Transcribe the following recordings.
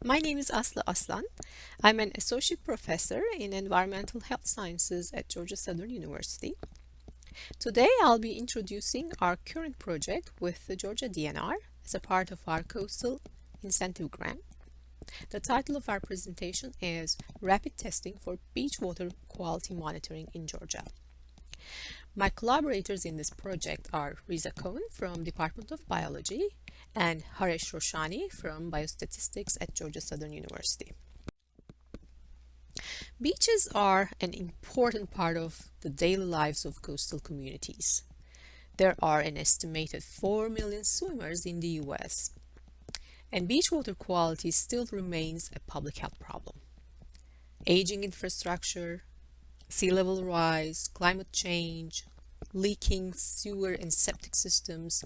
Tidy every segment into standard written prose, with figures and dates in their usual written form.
My name is Aslan. I'm an associate professor in environmental health sciences at Georgia Southern University. Today I'll be introducing our current project with the Georgia DNR as a part of our Coastal Incentive Grant. The title of our presentation is Rapid Testing for Beach Water Quality Monitoring in Georgia. My collaborators in this project are Riza Cohen from Department of Biology and Haresh Roshani from Biostatistics at Georgia Southern University. Beaches are an important part of the daily lives of coastal communities. There are an estimated 4 million swimmers in the US, and beach water quality still remains a public health problem. Aging infrastructure, sea level rise, climate change, leaking sewer and septic systems,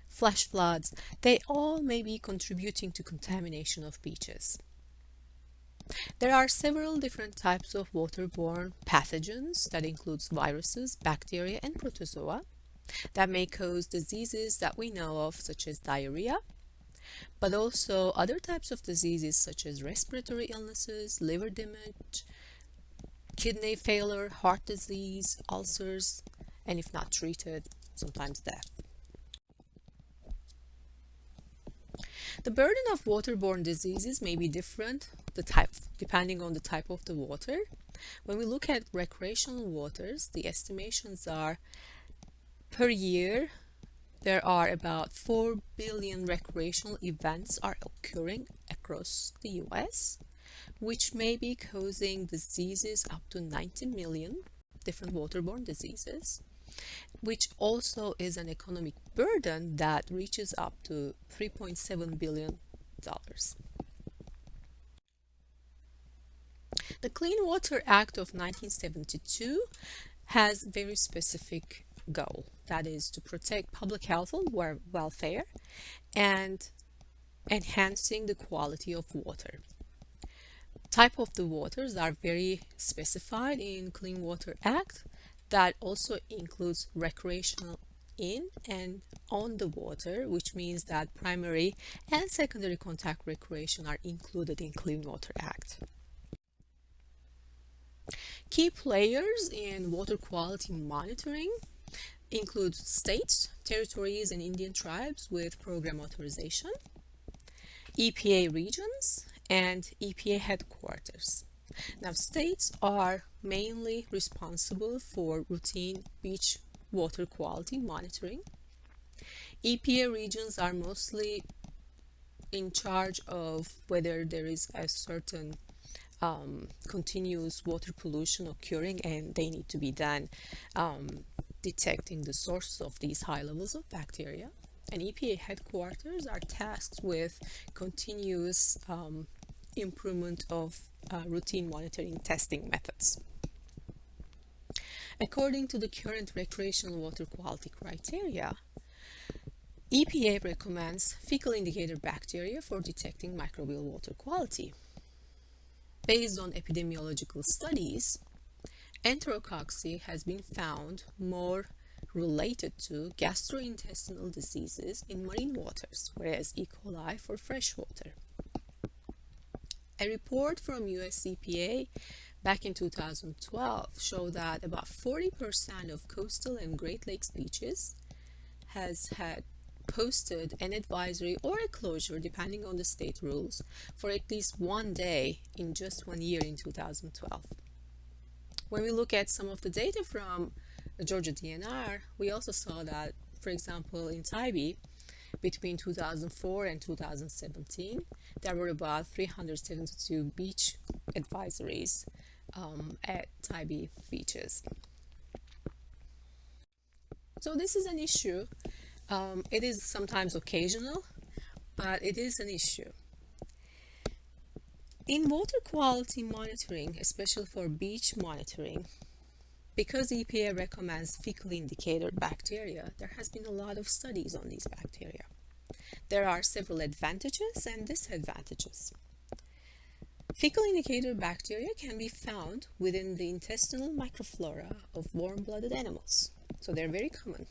flash floods, they all may be contributing to contamination of beaches. There are several different types of waterborne pathogens that includes viruses, bacteria, and protozoa that may cause diseases that we know of, such as diarrhea, but also other types of diseases such as respiratory illnesses, liver damage, kidney failure, heart disease, ulcers, and if not treated, sometimes death. The burden of waterborne diseases may be different depending on the type of the water. When we look at recreational waters, the estimations are per year there are about 4 billion recreational events are occurring across the US, which may be causing diseases up to 90 million different waterborne diseases, which also is an economic burden that reaches up to $3.7 billion. The Clean Water Act of 1972 has very specific goal, that is to protect public health and welfare and enhancing the quality of water. Type of the waters are very specified in Clean Water Act. That also includes recreational in and on the water, which means that primary and secondary contact recreation are included in Clean Water Act. Key players in water quality monitoring include states, territories, and Indian tribes with program authorization, EPA regions, and EPA headquarters. Now, states are mainly responsible for routine beach water quality monitoring. EPA regions are mostly in charge of whether there is a certain continuous water pollution occurring, and they need to be done detecting the source of these high levels of bacteria. And EPA headquarters are tasked with continuous improvement of routine monitoring testing methods. According to the current recreational water quality criteria, EPA recommends fecal indicator bacteria for detecting microbial water quality. Based on epidemiological studies, enterococci has been found more related to gastrointestinal diseases in marine waters, whereas E. coli for freshwater. A report from US EPA back in 2012 showed that about 40% of coastal and Great Lakes beaches has had posted an advisory or a closure, depending on the state rules, for at least one day in just 1 year in 2012. When we look at some of the data from the Georgia DNR, we also saw that, for example, in Tybee, between 2004 and 2017, there were about 372 beach advisories at Tybee beaches. So this is an issue. It is sometimes occasional, but it is an issue. In water quality monitoring, especially for beach monitoring, because EPA recommends fecal indicator bacteria, there has been a lot of studies on these bacteria. There are several advantages and disadvantages. Fecal indicator bacteria can be found within the intestinal microflora of warm-blooded animals, so they're very common.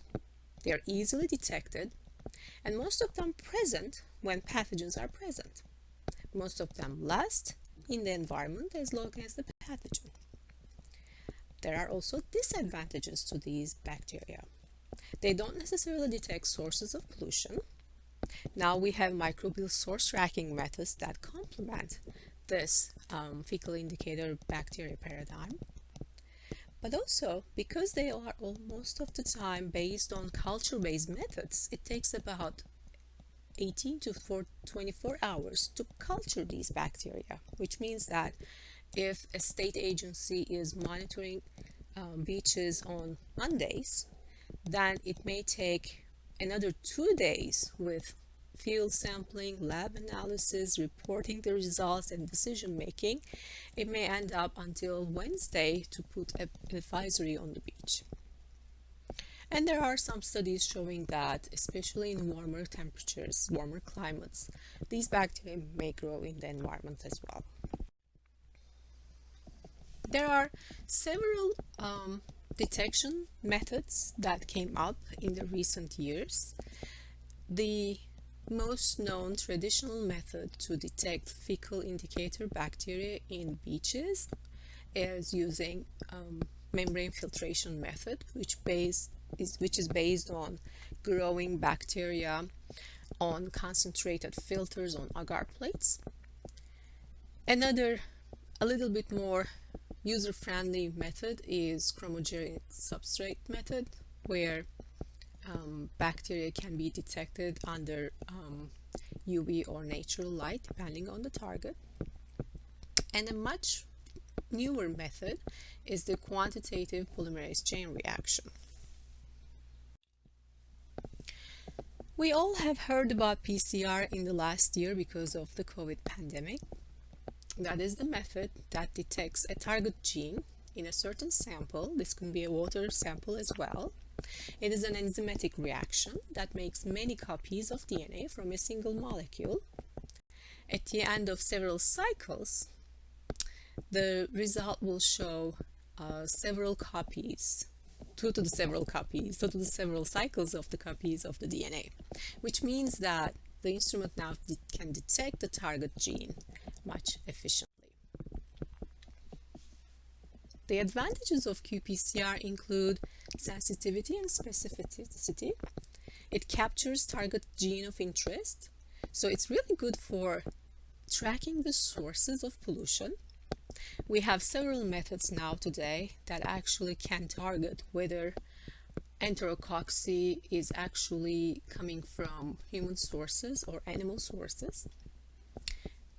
They are easily detected, and most of them present when pathogens are present. Most of them last in the environment as long as the pathogen. There are also disadvantages to these bacteria. They don't necessarily detect sources of pollution. Now we have microbial source tracking methods that complement this fecal indicator bacteria paradigm. But also, because they are most of the time based on culture-based methods, it takes about 18 to 24 hours to culture these bacteria, which means that if a state agency is monitoring beaches on Mondays, then it may take another 2 days with field sampling, lab analysis, reporting the results, and decision making. It may end up until Wednesday to put an advisory on the beach. And there are some studies showing that, especially in warmer temperatures, warmer climates, these bacteria may grow in the environment as well. There are several detection methods that came up in the recent years. The most known traditional method to detect fecal indicator bacteria in beaches is using membrane filtration method, which is based on growing bacteria on concentrated filters on agar plates. Another, a little bit more user-friendly method is chromogenic substrate method, where bacteria can be detected under UV or natural light depending on the target. And a much newer method is the quantitative polymerase chain reaction. We all have heard about PCR in the last year because of the COVID pandemic. That is the method that detects a target gene in a certain sample. This can be a water sample as well. It is an enzymatic reaction that makes many copies of DNA from a single molecule. At the end of several cycles, the result will show several copies, 2 to the several copies, 2 to the several cycles of the copies of the DNA, which means that the instrument now can detect the target gene much efficiently. The advantages of qPCR include sensitivity and specificity. It captures target gene of interest, so it's really good for tracking the sources of pollution. We have several methods now today that actually can target whether enterococci is actually coming from human sources or animal sources.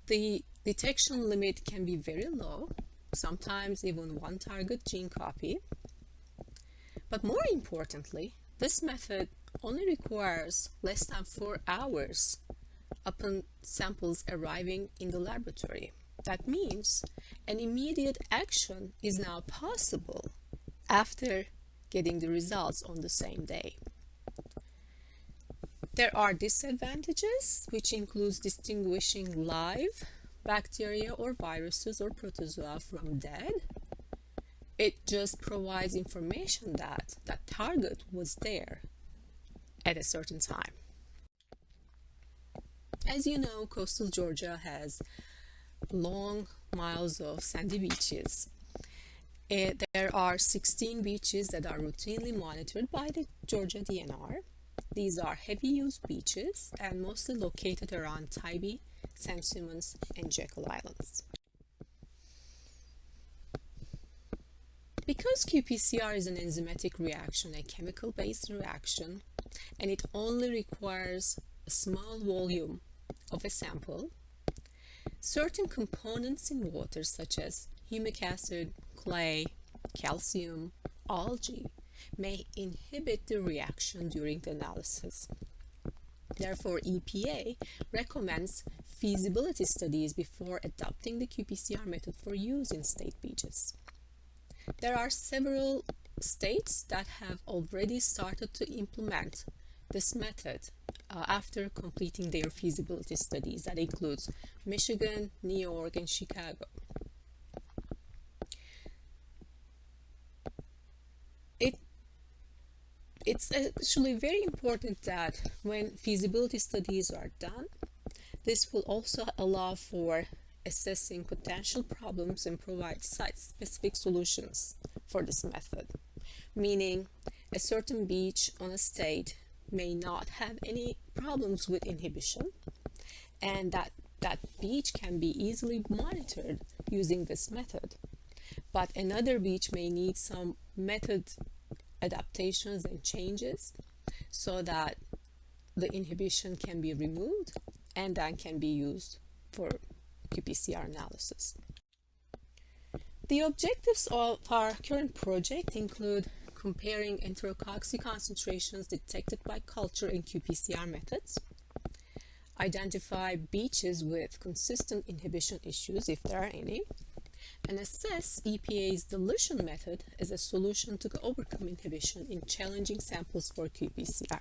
The detection limit can be very low, sometimes even 1 target gene copy. But more importantly, this method only requires less than 4 hours upon samples arriving in the laboratory. That means an immediate action is now possible after getting the results on the same day. There are disadvantages, which includes distinguishing live bacteria or viruses or protozoa from dead. It just provides information that that target was there at a certain time. As you know, coastal Georgia has long miles of sandy beaches. There are 16 beaches that are routinely monitored by the Georgia DNR. These are heavy use beaches and mostly located around Tybee, St. Simons, and Jekyll Islands. Because qPCR is an enzymatic reaction, a chemical-based reaction, and it only requires a small volume of a sample, certain components in water such as humic acid, clay, calcium, algae may inhibit the reaction during the analysis. Therefore, EPA recommends feasibility studies before adopting the qPCR method for use in state beaches. There are several states that have already started to implement this method after completing their feasibility studies. That includes Michigan, New York, and Chicago. It's actually very important that when feasibility studies are done, This will also allow for assessing potential problems and provide site-specific solutions for this method, meaning a certain beach on a state may not have any problems with inhibition, and that beach can be easily monitored using this method. But another beach may need some method adaptations and changes so that the inhibition can be removed and then can be used for qPCR analysis. The objectives of our current project include comparing enterococcus concentrations detected by culture and qPCR methods, identify beaches with consistent inhibition issues if there are any, and assess EPA's dilution method as a solution to overcome inhibition in challenging samples for qPCR.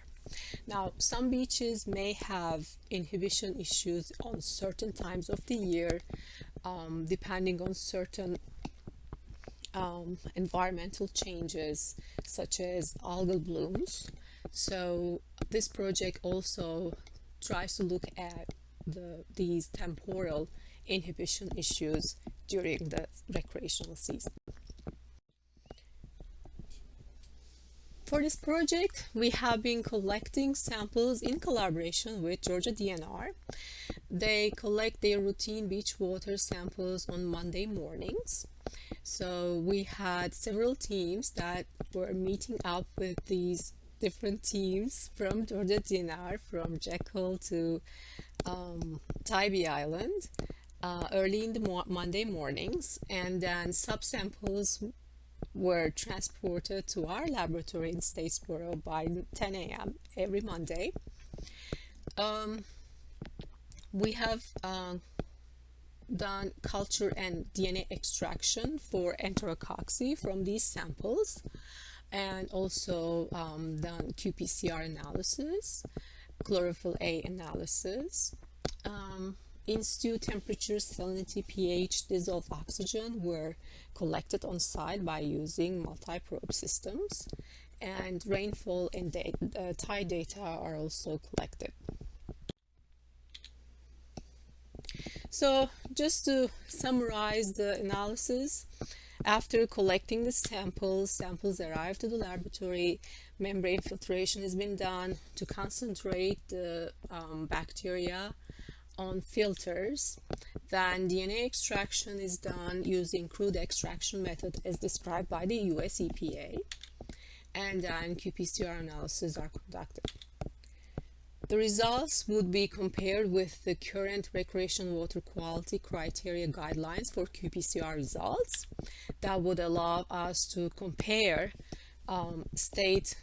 Now, some beaches may have inhibition issues on certain times of the year, depending on certain environmental changes, such as algal blooms. So this project also tries to look at these temporal inhibition issues during the recreational season. For this project, we have been collecting samples in collaboration with Georgia DNR. They collect their routine beach water samples on Monday mornings. So we had several teams that were meeting up with these different teams from Georgia DNR, from Jekyll to Tybee Island, early in the Monday mornings, and then subsamples were transported to our laboratory in Statesboro by 10 a.m. every Monday. We have done culture and DNA extraction for enterococci from these samples, and also done qPCR analysis, chlorophyll A analysis. In-situ temperature, salinity, pH, dissolved oxygen were collected on site by using multi-probe systems, and rainfall and tide data are also collected. So just to summarize the analysis, after collecting the samples arrived to the laboratory, membrane filtration has been done to concentrate the bacteria on filters. Then DNA extraction is done using crude extraction method as described by the US EPA, and then qPCR analysis are conducted. The results would be compared with the current recreational water quality criteria guidelines for qPCR results. That would allow us to compare state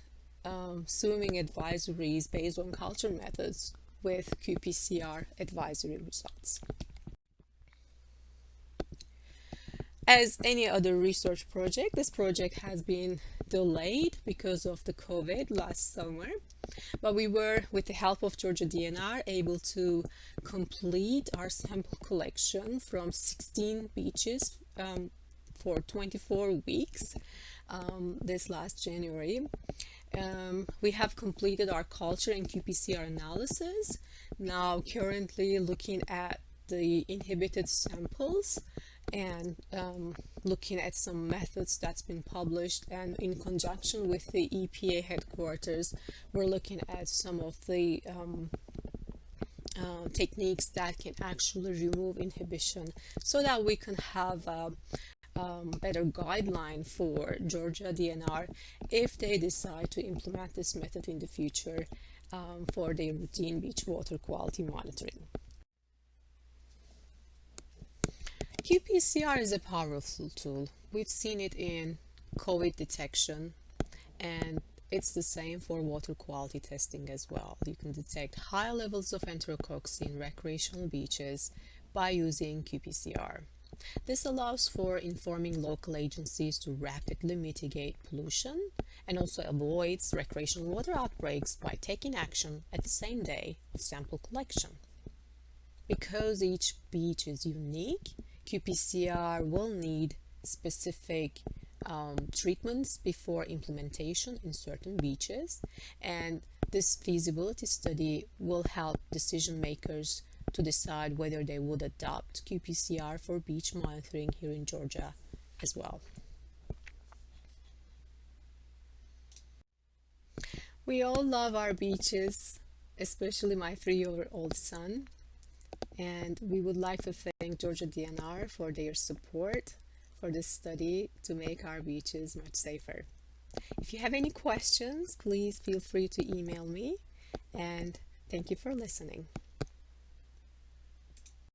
swimming advisories based on culture methods with qPCR advisory results. As any other research project, this project has been delayed because of the COVID last summer, but we were, with the help of Georgia DNR, able to complete our sample collection from 16 beaches for 24 weeks this last January. We have completed our culture and qPCR analysis, now currently looking at the inhibited samples and looking at some methods that's been published, and in conjunction with the EPA headquarters, we're looking at some of the techniques that can actually remove inhibition so that we can have a better guideline for Georgia DNR if they decide to implement this method in the future for their routine beach water quality monitoring. qPCR is a powerful tool. We've seen it in COVID detection, and it's the same for water quality testing as well. You can detect high levels of enterococcus in recreational beaches by using qPCR. This allows for informing local agencies to rapidly mitigate pollution and also avoids recreational water outbreaks by taking action at the same day of sample collection. Because each beach is unique, qPCR will need specific treatments before implementation in certain beaches, and this feasibility study will help decision makers to decide whether they would adopt qPCR for beach monitoring here in Georgia as well. We all love our beaches, especially my 3-year-old son, and we would like to thank Georgia DNR for their support for this study to make our beaches much safer. If you have any questions, please feel free to email me, and thank you for listening.